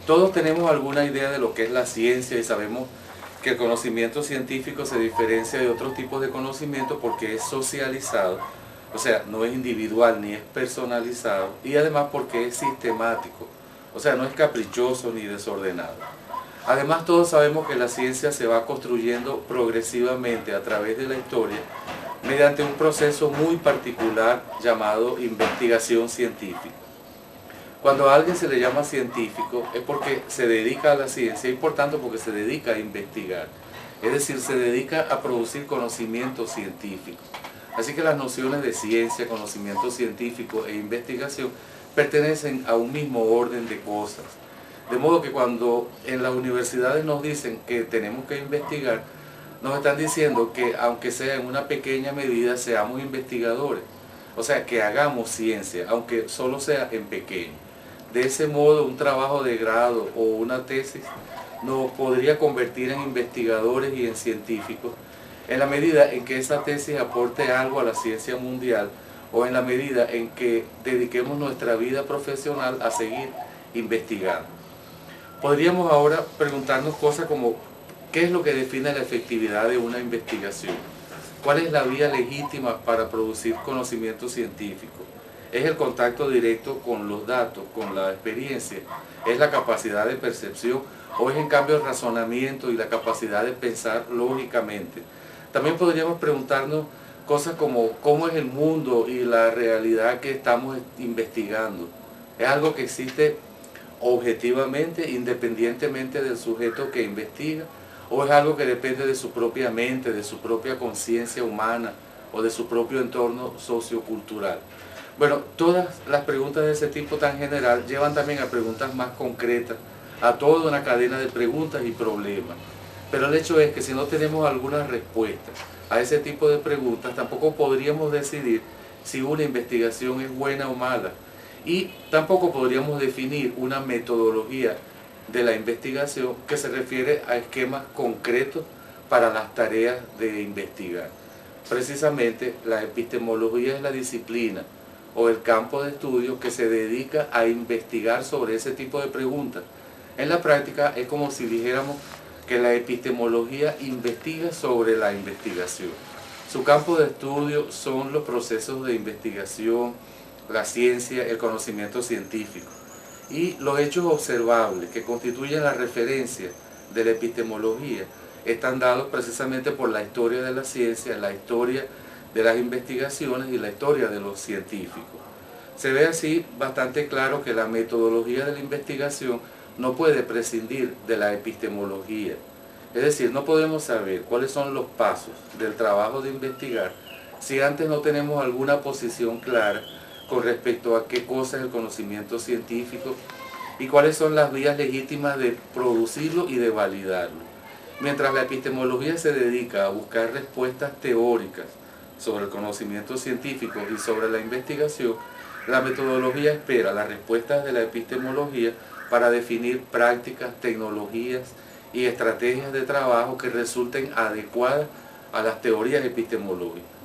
Todos tenemos alguna idea de lo que es la ciencia y sabemos que el conocimiento científico se diferencia de otros tipos de conocimiento porque es socializado, o sea, no es individual ni es personalizado, y además porque es sistemático, o sea, no es caprichoso ni desordenado. Además, todos sabemos que la ciencia se va construyendo progresivamente a través de la historia mediante un proceso muy particular llamado investigación científica. Cuando a alguien se le llama científico es porque se dedica a la ciencia y por tanto porque se dedica a investigar. Es decir, se dedica a producir conocimiento científico. Así que las nociones de ciencia, conocimiento científico e investigación pertenecen a un mismo orden de cosas. De modo que cuando en las universidades nos dicen que tenemos que investigar, nos están diciendo que aunque sea en una pequeña medida seamos investigadores. O sea, que hagamos ciencia, aunque solo sea en pequeño. De ese modo, un trabajo de grado o una tesis nos podría convertir en investigadores y en científicos en la medida en que esa tesis aporte algo a la ciencia mundial o en la medida en que dediquemos nuestra vida profesional a seguir investigando. Podríamos ahora preguntarnos cosas como ¿qué es lo que define la efectividad de una investigación? ¿Cuál es la vía legítima para producir conocimiento científico? ¿Es el contacto directo con los datos, con la experiencia? ¿Es la capacidad de percepción? ¿O es en cambio el razonamiento y la capacidad de pensar lógicamente? También podríamos preguntarnos cosas como ¿cómo es el mundo y la realidad que estamos investigando? ¿Es algo que existe objetivamente, independientemente del sujeto que investiga? ¿O es algo que depende de su propia mente, de su propia conciencia humana o de su propio entorno sociocultural? Bueno, todas las preguntas de ese tipo tan general llevan también a preguntas más concretas, a toda una cadena de preguntas y problemas. Pero el hecho es que si no tenemos alguna respuesta a ese tipo de preguntas, tampoco podríamos decidir si una investigación es buena o mala. Y tampoco podríamos definir una metodología de la investigación que se refiere a esquemas concretos para las tareas de investigar. Precisamente la epistemología es la disciplina o el campo de estudio que se dedica a investigar sobre ese tipo de preguntas. En la práctica es como si dijéramos que la epistemología investiga sobre la investigación. Su campo de estudio son los procesos de investigación, la ciencia, el conocimiento científico y los hechos observables que constituyen la referencia de la epistemología están dados precisamente por la historia de la ciencia, la historia de las investigaciones y la historia de los científicos. Se ve así bastante claro que la metodología de la investigación no puede prescindir de la epistemología. Es decir, no podemos saber cuáles son los pasos del trabajo de investigar si antes no tenemos alguna posición clara con respecto a qué cosa es el conocimiento científico y cuáles son las vías legítimas de producirlo y de validarlo. Mientras la epistemología se dedica a buscar respuestas teóricas sobre el conocimiento científico y sobre la investigación, la metodología espera las respuestas de la epistemología para definir prácticas, tecnologías y estrategias de trabajo que resulten adecuadas a las teorías epistemológicas.